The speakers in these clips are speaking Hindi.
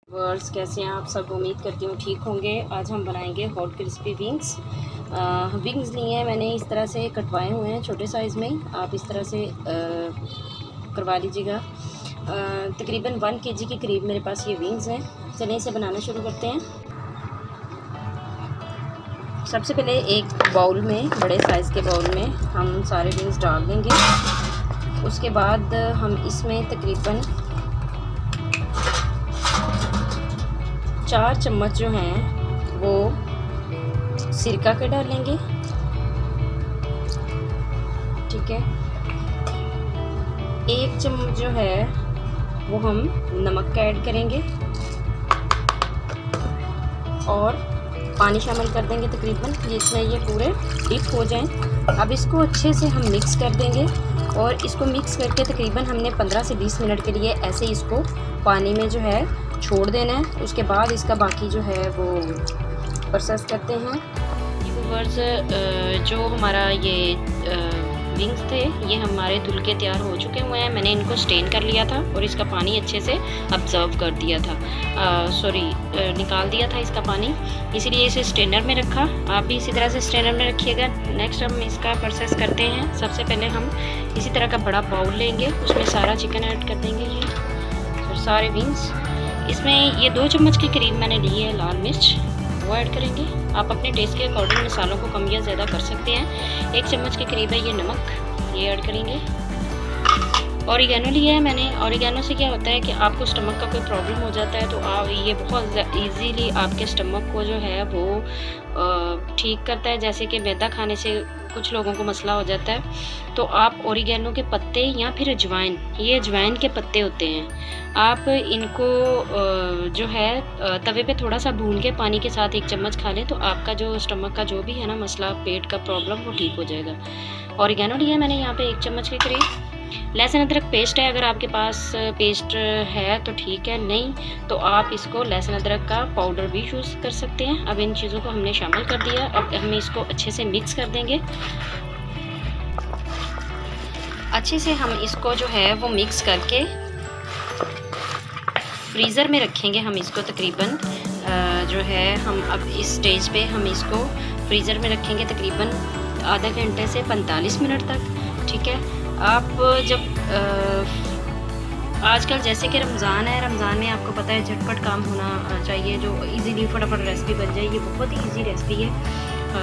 वर्स कैसे हैं आप सब। उम्मीद करती हूँ ठीक होंगे। आज हम बनाएंगे हॉट क्रिस्पी विंग्स। विंग्स लिए हैं मैंने, इस तरह से कटवाए हुए हैं छोटे साइज़ में। आप इस तरह से करवा लीजिएगा। तकरीबन 1 kg के करीब मेरे पास ये विंग्स हैं। चलिए इसे बनाना शुरू करते हैं। सबसे पहले एक बाउल में, बड़े साइज़ के बाउल में हम सारे विंग्स डाल देंगे। उसके बाद हम इसमें तकरीबन 4 चम्मच जो हैं वो सिरका के डालेंगे। ठीक है, 1 चम्मच जो है वो हम नमक का ऐड करेंगे और पानी शामिल कर देंगे तकरीबन, जिसमें ये पूरे डिप हो जाएं। अब इसको अच्छे से हम मिक्स कर देंगे और इसको मिक्स करके तकरीबन हमने 15 से 20 मिनट के लिए ऐसे इसको पानी में जो है छोड़ देना है। उसके बाद इसका बाकी जो है वो प्रोसेस करते हैं। व्यूअर्स, जो हमारा ये विंग्स थे ये हमारे धुल के तैयार हो चुके हुए हैं। मैंने इनको स्टेन कर लिया था और इसका पानी अच्छे से ऑब्जर्व कर दिया था, निकाल दिया था इसका पानी, इसीलिए इसे स्ट्रेनर में रखा। आप भी इसी तरह से स्ट्रेनर में रखिएगा। नेक्स्ट हम इसका प्रोसेस करते हैं। सबसे पहले हम इसी तरह का बड़ा बाउल लेंगे, उसमें सारा चिकन ऐड कर देंगे ये और सारे विंग्स। इसमें ये 2 चम्मच के करीब मैंने ली है लाल मिर्च, वो ऐड करेंगे। आप अपने टेस्ट के अकॉर्डिंग मसालों को कम या ज़्यादा कर सकते हैं। 1 चम्मच के करीब है ये नमक, ये ऐड करेंगे। ऑरिगेनो लिया है मैंने। ऑरिगेनो से क्या होता है कि आपको स्टमक का कोई प्रॉब्लम हो जाता है तो आप ये बहुत इजीली आपके स्टमक को जो है वो ठीक करता है। जैसे कि मैदा खाने से कुछ लोगों को मसला हो जाता है, तो आप ऑरिगेनो के पत्ते या फिर अजवाइन, ये अजवाइन के पत्ते होते हैं, आप इनको जो है तवे पे थोड़ा सा भून के पानी के साथ 1 चम्मच खा लें तो आपका जो स्टमक का जो भी है ना मसला, पेट का प्रॉब्लम, वो ठीक हो जाएगा। ऑरिगेनो लिया है मैंने यहाँ पे 1 चम्मच के करीब। लहसुन अदरक पेस्ट है, अगर आपके पास पेस्ट है तो ठीक है, नहीं तो आप इसको लहसुन अदरक का पाउडर भी यूज़ कर सकते हैं। अब इन चीज़ों को हमने शामिल कर दिया। अब हम इसको अच्छे से मिक्स कर देंगे। अच्छे से हम इसको जो है वो मिक्स करके फ्रीज़र में रखेंगे। हम इसको तकरीबन जो है हम अब इस स्टेज पे हम इसको फ्रीज़र में रखेंगे तकरीबन आधा घंटे से 45 मिनट तक। ठीक है, आप जब आजकल जैसे कि रमज़ान है, रमज़ान में आपको पता है झटपट काम होना चाहिए, जो इजीली फटाफट रेसिपी बन जाए। ये बहुत ही इजी रेसिपी है,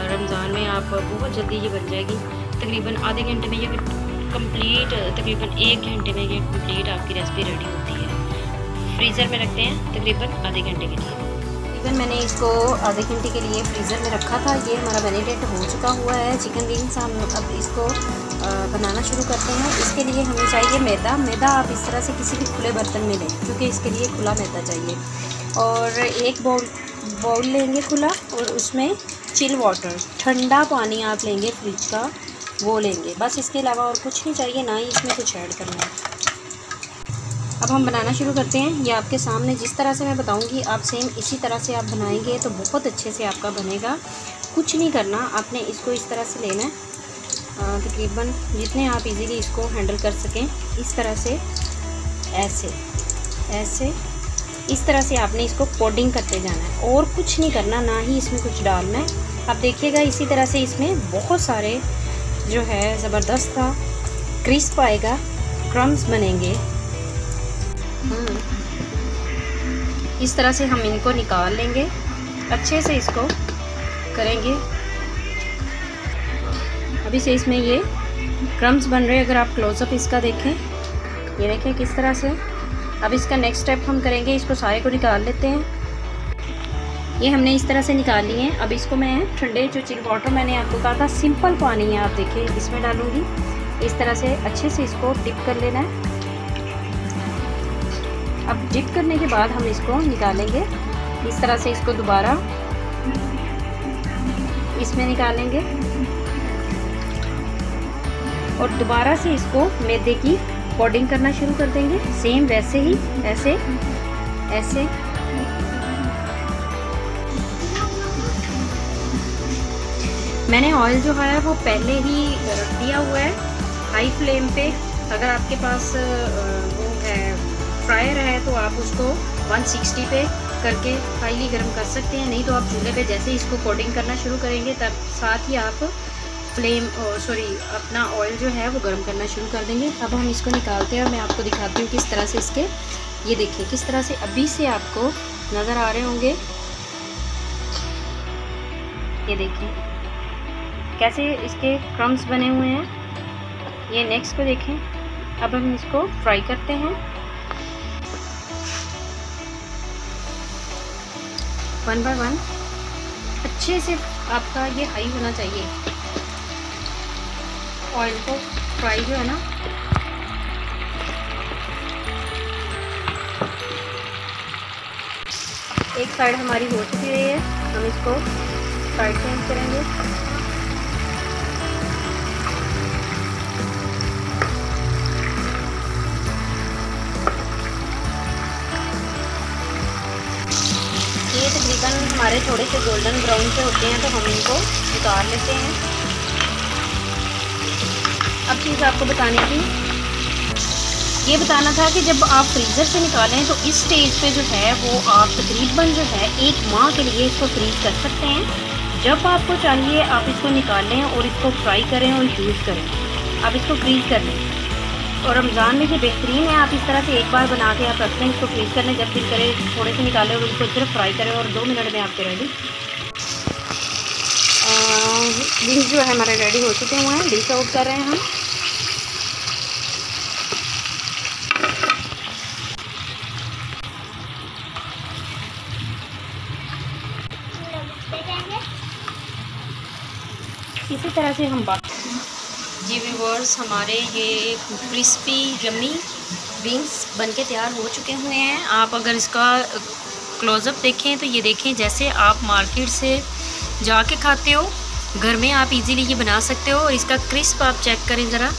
रमज़ान में आप बहुत जल्दी ये बन जाएगी। तकरीबन आधे घंटे में ये कंप्लीट, तकरीबन 1 घंटे में ये कंप्लीट आपकी रेसिपी रेडी होती है। फ्रीज़र में रखते हैं तकरीबन आधे घंटे के लिए। मैंने इसको आधे घंटे के लिए फ्रीज़र में रखा था। ये हमारा मैरिनेट हो चुका हुआ है चिकन विंग्स। हम अब इसको बनाना शुरू करते हैं। इसके लिए हमें चाहिए मैदा। मैदा आप इस तरह से किसी भी खुले बर्तन में लें, क्योंकि इसके लिए खुला मैदा चाहिए। और एक बाउल लेंगे खुला और उसमें चिल वाटर, ठंडा पानी आप लेंगे फ्रिज का, वो लेंगे। बस इसके अलावा और कुछ नहीं चाहिए, ना ही इसमें कुछ ऐड करना है। अब हम बनाना शुरू करते हैं। ये आपके सामने जिस तरह से मैं बताऊंगी आप सेम इसी तरह से आप बनाएंगे तो बहुत अच्छे से आपका बनेगा। कुछ नहीं करना, आपने इसको इस तरह से लेना है, तकरीबन जितने आप इजीली इसको हैंडल कर सकें, इस तरह से, ऐसे ऐसे इस तरह से आपने इसको कोडिंग करते जाना है और कुछ नहीं करना, ना ही इसमें कुछ डालना है। आप देखिएगा इसी तरह से इसमें बहुत सारे जो है ज़बरदस्त सा क्रिस्प आएगा, क्रम्स बनेंगे। इस तरह से हम इनको निकाल लेंगे, अच्छे से इसको करेंगे। अभी से इसमें ये क्रम्स बन रहे हैं, अगर आप क्लोजअप इसका देखें, ये देखें किस तरह से। अब इसका नेक्स्ट स्टेप हम करेंगे, इसको सारे को निकाल लेते हैं। ये हमने इस तरह से निकाल लिए हैं। अब इसको मैं ठंडे जो चिल वाटर मैंने आपको कहा था, सिंपल पानी है, आप देखिए इसमें डालूँगी। इस तरह से अच्छे से इसको डिप कर लेना है। अब डिप करने के बाद हम इसको निकालेंगे, इस तरह से इसको दोबारा इसमें निकालेंगे और दोबारा से इसको मैदे की कोडिंग करना शुरू कर देंगे। सेम वैसे ही, ऐसे ऐसे। मैंने ऑयल जो है वो पहले ही रख दिया हुआ है हाई फ्लेम पे। अगर आपके पास वो है फ्रायर है तो आप उसको 160 पे करके हाईली गर्म कर सकते हैं, नहीं तो आप चूल्हे पे जैसे ही इसको कोटिंग करना शुरू करेंगे तब साथ ही आप अपना ऑयल जो है वो गर्म करना शुरू कर देंगे। अब हम इसको निकालते हैं और मैं आपको दिखाती हूँ किस तरह से इसके, ये देखिए किस तरह से अभी से आपको नज़र आ रहे होंगे, ये देखिए कैसे इसके क्रम्स बने हुए हैं। ये नेक्स्ट को देखें। अब हम इसको फ्राई करते हैं। वन बाय वन अच्छे से आपका ये हाई होना चाहिए, ऑयल को फ्राई जो है ना। एक साइड हमारी हो चुकी है, हम इसको साइड चेंज करेंगे। ये तकरीबन हमारे थोड़े से गोल्डन ब्राउन से होते हैं तो हम इनको उतार लेते हैं। अब चीज़ आपको बताने की, ये बताना था कि जब आप फ्रीज़र से निकालें तो इस स्टेज पे जो है वो आप तकरीबन जो है 1 माह के लिए इसको फ्रीज़ कर सकते हैं। जब आपको चाहिए आप इसको निकालें और इसको फ्राई करें और यूज़ करें। आप इसको फ्रीज़ कर लें और रमज़ान में ये बेहतरीन है। आप इस तरह से एक बार बना के आप रखते हैं, इसको फ्रीज़ कर लें, जब दिल करे थोड़े से निकालें और इसको सिर्फ फ्राई करें और 2 मिनट में आपके रेडी विंग्स जो है हमारे रेडी हो चुके हुए हैं। डिश आउट कर रहे हैं हम। इसी तरह से हम बात जी व्यूअर्स, हमारे ये क्रिस्पी यम्मी विंग्स बनके तैयार हो चुके हुए हैं। आप अगर इसका क्लोज़अप देखें तो ये देखें जैसे आप मार्केट से जाके खाते हो, घर में आप इजीली ये बना सकते हो। और इसका क्रिस्प आप चेक करें ज़रा,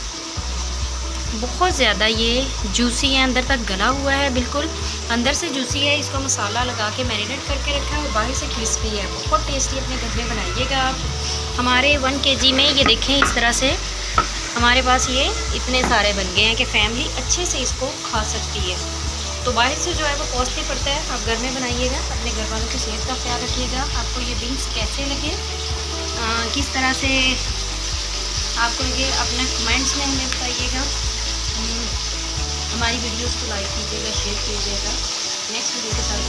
बहुत ज़्यादा ये जूसी है, अंदर तक गला हुआ है, बिल्कुल अंदर से जूसी है। इसको मसाला लगा के मैरिनेट करके रखा है और बाहर से क्रिस्पी है। बहुत टेस्टी, अपने घर में बनाइएगा आप। हमारे 1 kg में ये देखें इस तरह से हमारे पास ये इतने सारे बन गए हैं कि फैमिली अच्छे से इसको खा सकती है। तो बाहर से जो है वो कॉस्टली पड़ता है, आप घर में बनाइएगा, अपने घर वालों की सेहत का ख्याल रखिएगा। आपको ये विंग्स कैसे लगे, किस तरह से आपको ये अपने कमेंट्स में हमें बताइएगा। हमारी वीडियोस को लाइक कीजिएगा, शेयर कीजिएगा। नेक्स्ट वीडियो के साथ